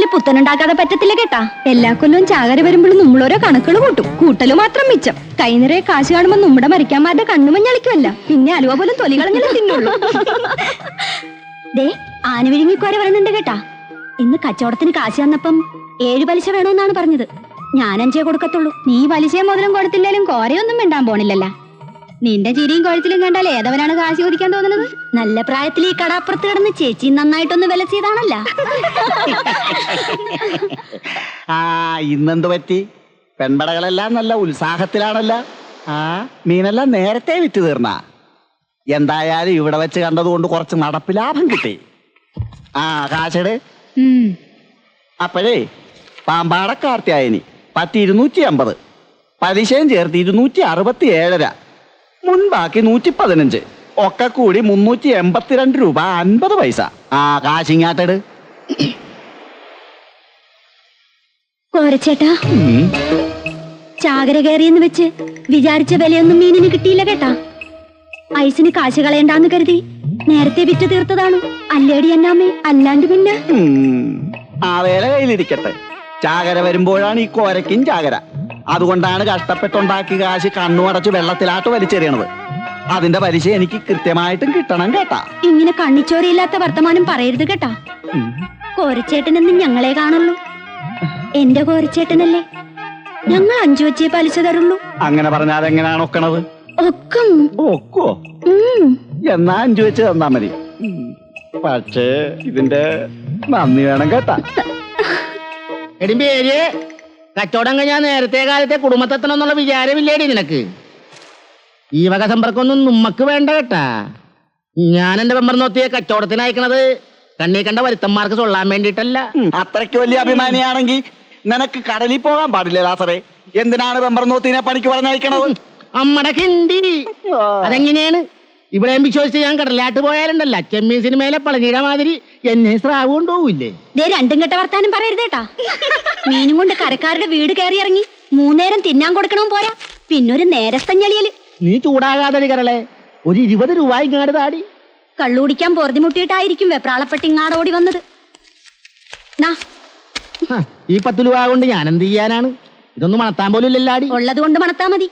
പോയാലും പുത്തനുണ്ടാക്കാതെ പറ്റത്തില്ല കേട്ടാ. എല്ലാ കൊല്ലവും ചാകര വരുമ്പോഴും നമ്മളോരോ കണക്കുകൾ കൂട്ടും. കൂട്ടല് മാത്രം മിച്ചം. കൈ നിറയെ കാശ് കാണുമ്പോ നമ്മുടെ മരിക്കാന്മാരുടെ കണ്ണുമഞ്ഞളിക്കുമല്ല. പിന്നെ അലുവ പോലും തൊലികളങ്ങനെ തിന്നുള്ളൂ. ദേ ആന വിഴുങ്ങിക്കോര വരണുണ്ട് കേട്ടാ. ഇന്ന് കച്ചവടത്തിന് കാശ് വന്നപ്പം 7 പലിശ വേണമെന്നാണ് പറഞ്ഞത്. ഞാൻ 5 കൊടുക്കത്തുള്ളൂ. നീ പലിശയും മുതലും കൊടുത്തില്ലേലും കോരയൊന്നും മിണ്ടാൻ പോണില്ലല്ല. നിന്റെ ചിരിയും കൊഴച്ചിലും കണ്ടാൽ ഏതവനാണ് കാശ് ചോദിക്കാൻ തോന്നുന്നത്? നല്ല പ്രായത്തിൽ ഈ കടാപ്പുറത്ത് കിടന്ന് ചേച്ചി നന്നായിട്ടൊന്ന് വില ചെയ്താണല്ല. ഇന്നെന്ത് പറ്റി? പെൺപടകളെല്ലാം നല്ല ഉത്സാഹത്തിലാണല്ല. മീനെല്ലാം നേരത്തെ വിറ്റ് തീർന്ന. എന്തായാലും ഇവിടെ വെച്ച് കണ്ടതുകൊണ്ട് കുറച്ച് നടപ്പ് ലാഭം കിട്ടി. കാശട്. അപ്പോഴേ പാമ്പാടക്കാർത്തിയായനി 250, പലിശയും ചേർത്ത് 267, മുൻപാക്കി 115, ഒക്കെ കൂടി 382 രൂപ 50 പൈസ. കാശിങ്ങാട്ടട്. കോരച്ചേട്ടാ, ചാകര കയറിയെന്ന് വെച്ച് വിചാരിച്ച വിലയൊന്നും മീനിന് കിട്ടിയില്ല കേട്ടാ. ഐസിന് കാശ് കളയണ്ടാന്ന് കരുതി നേരത്തെ വിറ്റ് തീർത്തതാണ്. അല്ലേടി എന്നാമേ, അല്ലാണ്ട് പിന്നെ. ആ വേല കയ്യിലിരിക്കട്ടെ. ചാകര വരുമ്പോഴാണ് ഈ കോരയ്ക്കും ചാകര. അതുകൊണ്ടാണ് കഷ്ടപ്പെട്ടുണ്ടാക്കി കാശ് കണ്ണുമടച്ച് വെള്ളത്തിലാട്ട് വലിച്ചെറിയണത്. അതിന്റെ പലിശ എനിക്ക് കൃത്യമായിട്ടും കിട്ടണം കേട്ടാ. ഇങ്ങനെ കണ്ണിച്ചോരയില്ലാത്ത വർത്തമാനം പറയരുത് കേട്ടാ. കോരച്ചേട്ടനെന്ന് ഞങ്ങളെ കാണുള്ളൂ. എന്റെ കോരച്ചേട്ടനല്ലേ. ഞങ്ങൾ 5 വെച്ചേ പലിശ തരുള്ളൂ. അങ്ങനെ പറഞ്ഞാൽ എങ്ങനെയാണ് ഒക്കണത്? ഒക്കോ? എന്നാ 5 വെച്ച് തന്നാ മതി. പക്ഷേ ഇതിന്റെ നന്ദി വേണം കേട്ടാ. എടി പേര് കച്ചവടം കഴിഞ്ഞാൽ നേരത്തെ കാലത്തെ കുടുംബത്തെത്തണമെന്നുള്ള വിചാരമില്ലേടി നിനക്ക്? ഈ വക സമ്പർക്കൊന്നും നമ്മക്ക് വേണ്ട കേട്ടാ. ഞാൻ എന്റെ മെമ്പർ നോത്തിയെ കച്ചവടത്തിന് അയക്കണത് കണ്ണീ കണ്ട വരുത്തന്മാർക്ക് ചൊല്ലാൻ വേണ്ടിട്ടല്ല. അത്രയ്ക്ക് വലിയ അഭിമാനിയാണെങ്കിൽ നിനക്ക് കടലിൽ പോകാൻ പാടില്ല ലാസറേ. എന്തിനാണ് മെമ്പർ നോത്തിനെ പണിക്ക് പറഞ്ഞയക്കണത്? അമ്മടെ കിണ്ടി. അതെങ്ങനെയാണ്? ഇവിടെ വിശ്വസിച്ച് ഞാൻ കടലാട്ട് പോയാലുണ്ടല്ല, ചെമ്മീൻ സിനിമയിലെ പളനിയുടെ മാതിരി എന്നെ സ്രാവ് കൊണ്ടുപോകില്ലേ? രണ്ടും കെട്ട വർത്താനം പറയരുതേട്ടാ. മീനും കൊണ്ട് കരക്കാരുടെ വീട് കയറി ഇറങ്ങി 3 നേരം തിന്നാൻ കൊടുക്കണം പോരാ, പിന്നൊരു നേരത്തഞ്ഞളിയല്. നീ ചൂടാകാതെ കരളെ, ഒരു 20 രൂപ ഇങ്ങാട് താടി. കള്ളുകുടിക്കാൻ പൊറുതിമുട്ടിയിട്ടായിരിക്കും വെപ്രാളപ്പെട്ട് ഇങ്ങാട് ഓടി വന്നത്. ഈ 10 രൂപ കൊണ്ട് ഞാൻ എന്ത് ചെയ്യാനാണ്? ഇതൊന്നും മണത്താൻ പോലും ഇല്ലല്ലാടി. ഉള്ളത് കൊണ്ട് മണത്താ മതി.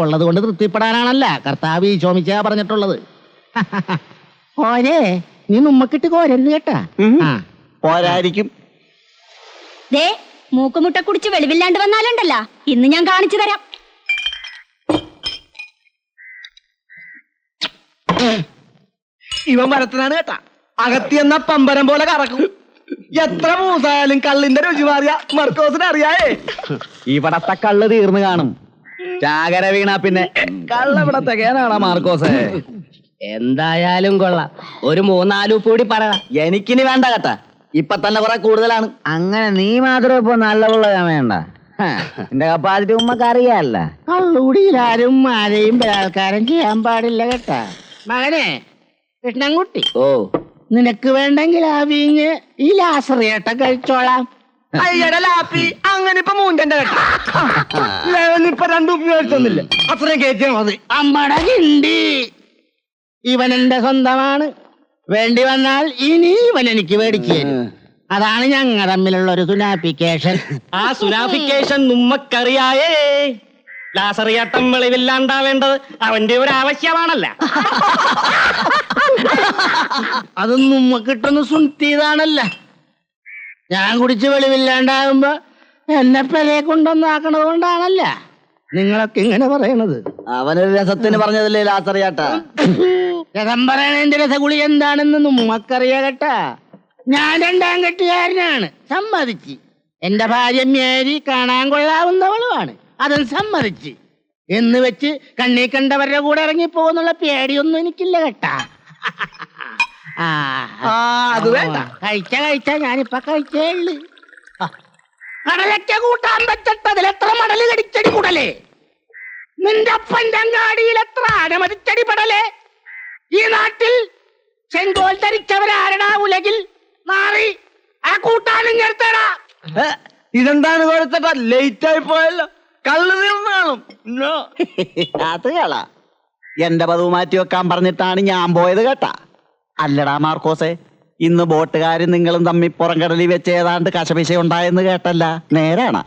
ഉള്ളത് കൊണ്ട് തൃപ്തിപ്പെടാനാണല്ല കർത്താവ് ഈശോമിച്ച പറഞ്ഞിട്ടുള്ളത്. കോരേ, നീ നമ്മക്കിട്ട് കോരരുത് കേട്ടാ. പോരായിരിക്കും. ദേ മൂക്കുമുട്ട കുടിച്ച് വെളിവില്ലാണ്ട് വന്നാലുണ്ടല്ല, ഇന്ന് ഞാൻ കാണിച്ചു തരാം. ഇവൻ മരത്തിനാണ് കേട്ടാ. അകത്തിയെന്ന പമ്പരം പോലെ കറക്കും. എത്ര മൂസായാലും കള്ളിന്റെ രുചി മാറിയ മർക്കോസിന് അറിയായേ. ഇവിടത്തെ കള്ള് തീർന്നു കാണും. ചാകര വീണ പിന്നെ കള്ളവിടെ തികയാനാണോ മാർക്കോസേ? എന്തായാലും കൊള്ളാം. ഒരു 3-4 കൂടി പറ. എനിക്കിനി വേണ്ട കേട്ടാ. ഇപ്പൊ തന്നെ കുറെ കൂടുതലാണ്. അങ്ങനെ നീ മാത്രം ഇപ്പൊ നല്ലവുള്ള വേണ്ട. എന്റെ കപ്പാസിറ്റി ഉമ്മക്ക് അറിയാല്ല. കള്ളുകൂടിയിലാരും ആരെയും ബലാത്കാരം ചെയ്യാൻ പാടില്ല കേട്ടാ. മകനെ കൃഷ്ണൻകുട്ടി, നിനക്ക് വേണ്ടെങ്കിൽ ആ വീഞ്ഞ് ഈ ലാസറിയേട്ട കഴിച്ചോളാം. അയ്യടെ ലാപ്പി, അങ്ങനെ ഇപ്പൊ മൂഞ്ചന്റെ കേട്ടാ. ഇപ്പൊ 2 ഉപയോഗിച്ചൊന്നില്ല, അത്രയും കയറ്റിയാൽ മതി. അമ്മടെ കിണ്ടി. ഇവൻ എന്റെ സ്വന്തമാണ്. വേണ്ടി വന്നാൽ ഇനി ഇവൻ എനിക്ക് മേടിച്ചു തരും. അതാണ് ഞങ്ങൾ തമ്മിലുള്ള ഒരു സുനാഫിക്കേഷൻ. ആ സുനാഫിക്കേഷൻ നമ്മക്കറിയായേ. ലാസറിയാട്ടം വെളിവില്ലാണ്ടാവേണ്ടത് അവന്റെ ഒരു ആവശ്യമാണല്ല. അത് നമ്മക്കിട്ടൊന്ന് സുൻത്തിയതാണല്ല. ഞാൻ കുടിച്ച് വെളിവില്ലാണ്ടാകുമ്പോ എന്നെ പെലയെ കൊണ്ടൊന്നാക്കണത് കൊണ്ടാണല്ല നിങ്ങളൊക്കെ ഇങ്ങനെ പറയണത്. അവനൊരു രസത്തിന് പറഞ്ഞതല്ലേ ലാസറിയാട്ട. രസം പറയണതിന്റെ രസഗുളി എന്താണെന്ന് നമ്മക്കറിയാ കേട്ടാ. ഞാൻ 2ാം കെട്ടുകാരനാണ്, സമ്മതിച്ച്. എന്റെ ഭാര്യ മേരി കാണാൻ കൊള്ളാവുന്നവളുമാണ്, അതും സമ്മതിച്ച്. എന്ന് വെച്ച് കണ്ണീ കണ്ടവരുടെ കൂടെ ഇറങ്ങിപ്പോന്നുള്ള പേടിയൊന്നും എനിക്കില്ല കേട്ടാ. അത് വേണ്ട. കഴിച്ച ഞാനിപ്പൊ കഴിച്ചേ ഉള്ളു. കടലയ്ക്ക കൂട്ടാൻ വെച്ചിട്ടതിൽ എത്ര മടല് കടിച്ചടി കൂടലേ. നിന്റെ അപ്പന്റെ അങ്ങാടിയിൽ എത്ര അനമതിച്ചടി പെടലേ. ഈ നാട്ടിൽ ചെങ്കോൽ ധരിച്ചവരാരടാ ഉലകിൽ മാറി ആ കൂട്ടാനും ചേർത്തടാ. ഇതെന്താണ് കൊടുത്തിട്ടാ? ലേറ്റ് ആയി പോയല്ലോ. കള്ള് തീർന്നു കാണും. അത് കളാ. എന്റെ പതിവ് മാറ്റി വെക്കാൻ പറഞ്ഞിട്ടാണ് ഞാൻ പോയത് കേട്ടാ. അല്ലടാ മാർക്കോസേ, ഇന്ന് ബോട്ടുകാരും നിങ്ങളും തമ്മിൽ പുറംകടലിൽ വെച്ച് ഏതാണ്ട് കശപിശ ഉണ്ടായെന്ന് കേട്ടല്ല, നേരാണ്?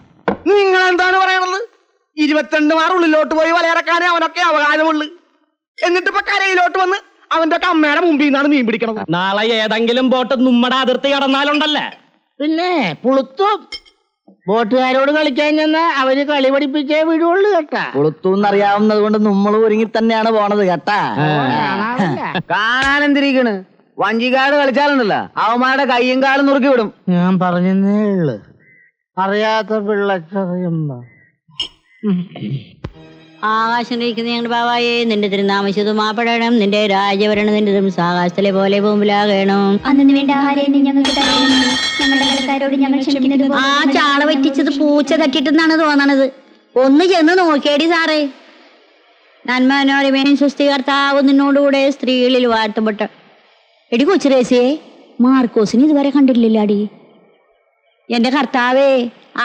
നിങ്ങൾ എന്താണ് പറയണത്? 22 മാർ ഉള്ളിലോട്ട് പോയി വലയിറക്കാനേ അവനൊക്കെ അവകാശമുള്ളു. എന്നിട്ട് ഇപ്പൊ കരയിലോട്ട് വന്ന് അവന്റെ ഒക്കെ അമ്മയുടെ മുമ്പിൽ നിന്നാണ് മീൻ പിടിക്കണത്. നാളെ ഏതെങ്കിലും ബോട്ട് നമ്മുടെ അതിർത്തി കടന്നാലുണ്ടല്ലേ പിന്നെ പുളുത്തും. ബോട്ടുകാരോട് കളിക്കാൻ ചെന്നാ അവര് കളി പഠിപ്പിച്ചേ വിടുള്ളൂ കേട്ടാ. കൊളുത്തൂന്നറിയാവുന്നത് കൊണ്ട് നമ്മൾ ഒരുങ്ങി തന്നെയാണ് പോണത് കേട്ടാ. കാണാൻ എന്തിരിക്കണ്? വഞ്ചിക്കാട് കളിച്ചാലുണ്ടല്ലോ അവന്മാരുടെ കയ്യും കാലും നുറുക്കി വിടും. ഞാൻ പറഞ്ഞേ ഉള്ളു, അറിയാത്ത പിള്ളച്ചറിയുമ്പോ. ആകാശം കഴിക്കുന്ന ഞങ്ങളുടെ ബാവായേ, നിന്റെ തിരുനാമശുദ്ധമാപ്പെടണം, നിന്റെ രാജഭരണം നിന്റെ ആകാശത്തിലെ പോലെ ഭൂമിലാകണം. അന്നു വേണ്ട ആഹാരം ഞങ്ങൾക്ക് തരണമേ. ഞങ്ങളുടെ കടക്കാരോട് ഞങ്ങൾ ക്ഷമിക്കുന്നത് പോലെ ആ ചാള പറ്റിച്ചത് പൂച്ച തട്ടിട്ടെന്നാണ് തോന്നണത്. ഒന്ന് ചെന്ന് നോക്കിയേടി സാറേ. നന്മനോരമേനും സൃഷ്ടികർത്താവ് നിന്നോടുകൂടെ സ്ത്രീകളിൽ വാഴ്ത്തപ്പെട്ട. എടി കൊച്ചുരേസിയെ, മാർക്കോസിന് ഇതുവരെ കണ്ടിട്ടില്ലാടി. എന്റെ കർത്താവേ,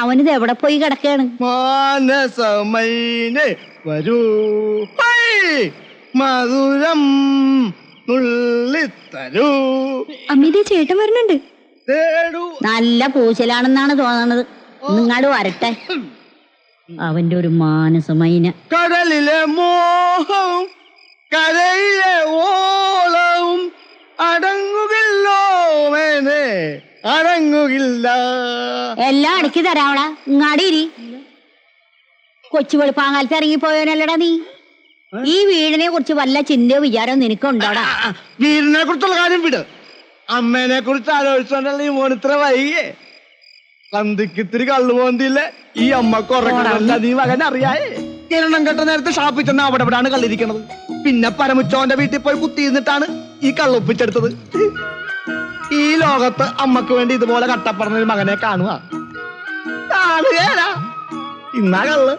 അവനിത് എവിടെ പോയി കിടക്കാണ്? മാനസമൈനെ വരൂ, ഹൈ, മധുരം നുള്ളിത്തരൂ, അമ്മീതേ ചേട്ടൻ വരുന്നുണ്ട്. തേടൂ. നല്ല പൂച്ചലാണെന്നാണ് തോന്നണത്. നിങ്ങാട് വരട്ടെ. അവന്റെ ഒരു മാനസമൈന. കടലിലെ മോഹവും കരയിലെ ഓളവും അടങ്ങുകില്ലോ മേനെ, അടങ്ങുകില്ല. എല്ലാം അടക്കി തരാവളാ. ഇങ്ങാടിരി. കൊച്ചു വെളുപ്പാങ്കാലത്ത് ഇറങ്ങിപ്പോയവനല്ലടാ നീ. ഈ വീടിനെ കുറിച്ച് വല്ല ചിന്തയോ വിചാരവും നിനക്കുണ്ടോടാ? വീടിനെ കുറിച്ചുള്ള കാര്യം വിട്. അമ്മേനെ കുറിച്ച് ആലോചിച്ചോണ്ടല്ലേ ഈ മോനിത്ര വൈകിയേ. സന്ധിക്ക് ഇത്തിരി കള്ളു പോന്തില്ലേ ഈ അമ്മക്ക് ഉറങ്ങണല്ല നീ മകൻ അറിയായേ. കിരണം കെട്ട നേരത്തെ ഷാപ്പിൽ ചെന്ന് അവിടെ ഇവിടാണ് കള്ളിരിക്കണത്. പിന്നെ പരമുച്ചോന്റെ വീട്ടിൽ പോയി കുത്തിയിരുന്നിട്ടാണ് ഈ കള്ളൊപ്പിച്ചെടുത്തത്. ഈ ലോകത്ത് അമ്മക്ക് വേണ്ടി ഇതുപോലെ കട്ടപ്പറഞ്ഞ ഒരു മകനെ കാണുക കാണുകയല്ല. ഇന്നാ കള്ള്.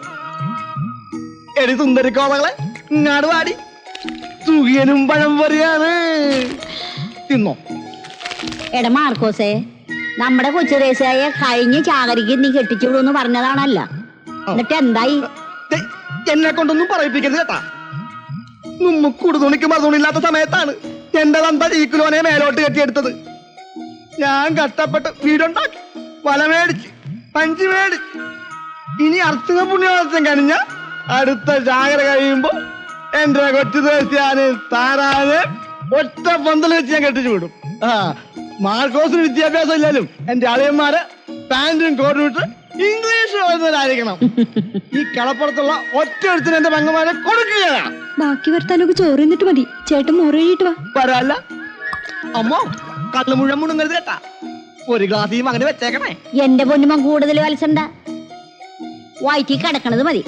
എടി സുന്ദരിക്കോളകളെ, ഇങ്ങാട് വാടി. സുഖിയനും പഴം പറയാണ്. തിന്നോ. എടാ മാർക്കോസേ, നമ്മുടെ കൊച്ചുരേസായ കഴിഞ്ഞ ചാകരിക്ക് നീ കെട്ടിച്ചുവിടുന്ന് പറഞ്ഞതാണല്ല. എന്നിട്ട് എന്തായി? എന്നെ കൊണ്ടൊന്നും പറയിപ്പിക്കരുത് കേട്ടാ. കൂടുതൽ മറുതുണില്ലാത്ത സമയത്താണ് എന്റെ തന്ത ഈ കിലോനെ മേലോട്ട് കെട്ടിയെടുത്തത്. ഞാൻ കഷ്ടപ്പെട്ട് വീടുണ്ടാക്കി, വല മേടിച്ച്, പഞ്ച് മേടിച്ച്. ഇനി അർച്ചന പുണ്യവാസം കഴിഞ്ഞ അടുത്ത ജാഗ്രത കഴിയുമ്പോ എന്റെ കൊച്ചു ദേശിയാന് താരാന് ഒറ്റ പന്തൽ വെച്ച് ഞാൻ കെട്ടിച്ചു വിടും. മാർക്കോസിന് വിദ്യാഭ്യാസം ഇല്ലാലും എന്റെ അളിയന്മാര് പാന്റും കോട്ടും ഇട്ട് ഇംഗ്ലീഷ് എഴുതുന്നവരായിരിക്കണം. ഈ കളപ്പുറത്തുള്ള ഒറ്റ എടുത്തിന് എന്റെ പെങ്ങന്മാരെ കൊടുക്കുകയാണ്. ബാക്കി വർത്താനൊക്കെ ചോറ് എന്നിട്ട് മതി. ചേട്ടൻ മോറ് കഴിയിട്ട് വാ. വരാല്ല അമ്മോ, കള്ളു മുഴുവൻ മുണുങ്ങരുത് കേട്ടാ. ഒരു ഗ്ലാസ് ഈ മകന് വെച്ചേക്കണേ. എന്റെ പൊന്നുമൻ കൂടുതൽ വലസണ്ട. വയറ്റി കിടക്കണത് മതി.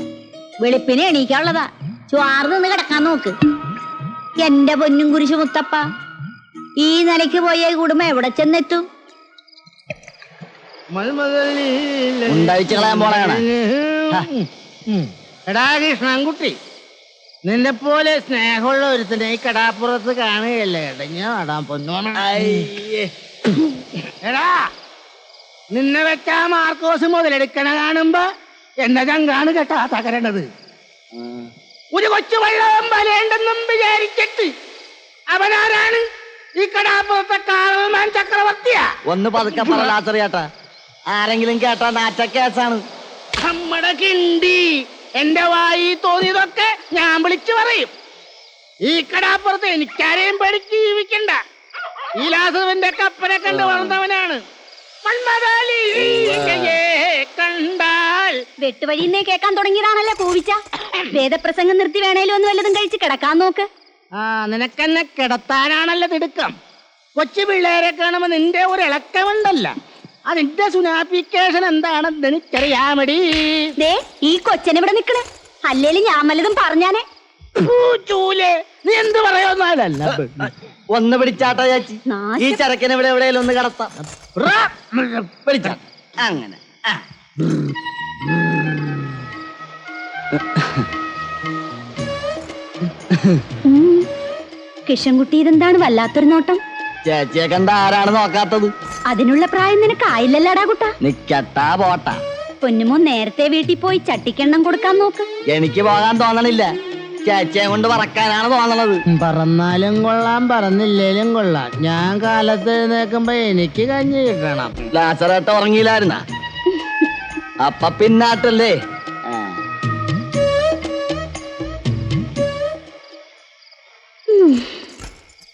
വെളുപ്പിനെ എണീക്കാനുള്ളതാ. ചുവാറ് നിന്ന് കിടക്കാൻ നോക്ക്. എന്റെ പൊന്നും കുരിശു മുത്തപ്പ, ഈ നിലയ്ക്ക് പോയ കുടുംബം എവിടെ ചെന്നെത്തും? ഉണ്ടായിച്ച് കളയാൻ പോണാണ്. എടാ കൃഷ്ണൻകുട്ടി, നിന്നെ പോലെ സ്നേഹമുള്ള ഒരുത്തനെ ഈ കടാപ്പുറത്ത് കാണുകയല്ലേ ഇടഞ്ഞ നടാൻ പൊന്നോണ. എടാ, നിന്നെ വെച്ചാ മാർക്കോസ് മുതലെടുക്കണ കാണുമ്പോ എന്റെ ചങ്കാണ് കേട്ടാ തകരണത്. ഒരു കൊച്ചു വെള്ളം വലയുണ്ടെന്നും വിചാരിച്ചിട്ട് അവനാരാണ്? ഈ കടാപ്പുറത്തെ കാർമാൻ ചക്രവർത്തിയാ. ഒന്ന് പതുക്കെ പറലാച്ചറിയാട്ടാ. ആരെങ്കിലും കേട്ടാ നാറ്റ കേസാണ്. നമ്മടെ കിണ്ടി എന്റെ വായി തോന്നിയതൊക്കെ ഞാൻ വിളിച്ചു പറയും. ഈ കടാപ്പുറത്ത് എനിക്കാരെയും പേടിച്ച് ജീവിക്കണ്ട. ഈ ലാസവന്റെ കപ്പനെ കണ്ട് വളർന്നവനാണ്. കണ്ടാൽ വെട്ടുവഴിന്നേ കേൾക്കാൻ തുടങ്ങിയതാണല്ലേ പൂവിച്ച. വേദപ്രസംഗം നിർത്തി വേണേലും ഒന്ന് വല്ലതും കഴിച്ച് കിടക്കാൻ നോക്ക്. നിനക്കെന്നെ കിടത്താനാണല്ലോ തിടുക്കം. കൊച്ചു പിള്ളേരെ കാണുമ്പോ നിന്റെ ഒരു ഇളക്കമുണ്ടല്ല. അതിന്റെ സുനാപ്പിക്കേഷൻ എന്താണെന്ന് എനിക്കറിയാമടി. ദേ ഈ കൊച്ചനെ ഇവിടെ നിക്കണേ. അല്ലേലും ഞാൻ വല്ലതും പറഞ്ഞാനേ. ചൂലേ, നീ എന്ത് പറയുന്നല്ല. ഒന്ന് പിടിച്ചാട്ടാ ചാച്ചി. ഈ ചരക്കിനെ ഇവിടെ എവിടെയെങ്കിലും ഒന്ന് കടത്താം. പിടിച്ചാ അങ്ങനെ. കിഷൻകുട്ടി ഇതെന്താണ് വല്ലാത്തൊരു നോട്ടം? ചേച്ചിയെ കണ്ട ആരാണ് നോക്കാത്തത്? അതിനുള്ള പ്രായം നിനക്ക് ആയില്ലല്ലാടാ കുട്ടാ. നിക്കട്ടാ പോട്ടാ. പൊന്നുമോ നേരത്തെ വീട്ടിൽ പോയി ചട്ടിക്കെണ്ണം കൊടുക്കാൻ നോക്ക്. എനിക്ക് പോകാൻ തോന്നണില്ല. ചേച്ചിയെ കൊണ്ട് പറക്കാനാണ് തോന്നണത്. പറന്നാലും കൊള്ളാം പറന്നില്ലേലും കൊള്ളാം, ഞാൻ കാലത്ത് എഴുന്നേക്കുമ്പോ എനിക്ക് കഞ്ഞി കിട്ടണം. ലാസറേട്ട ഉറങ്ങിയില്ലായിരുന്ന അപ്പൊ പിന്നാട്ടല്ലേ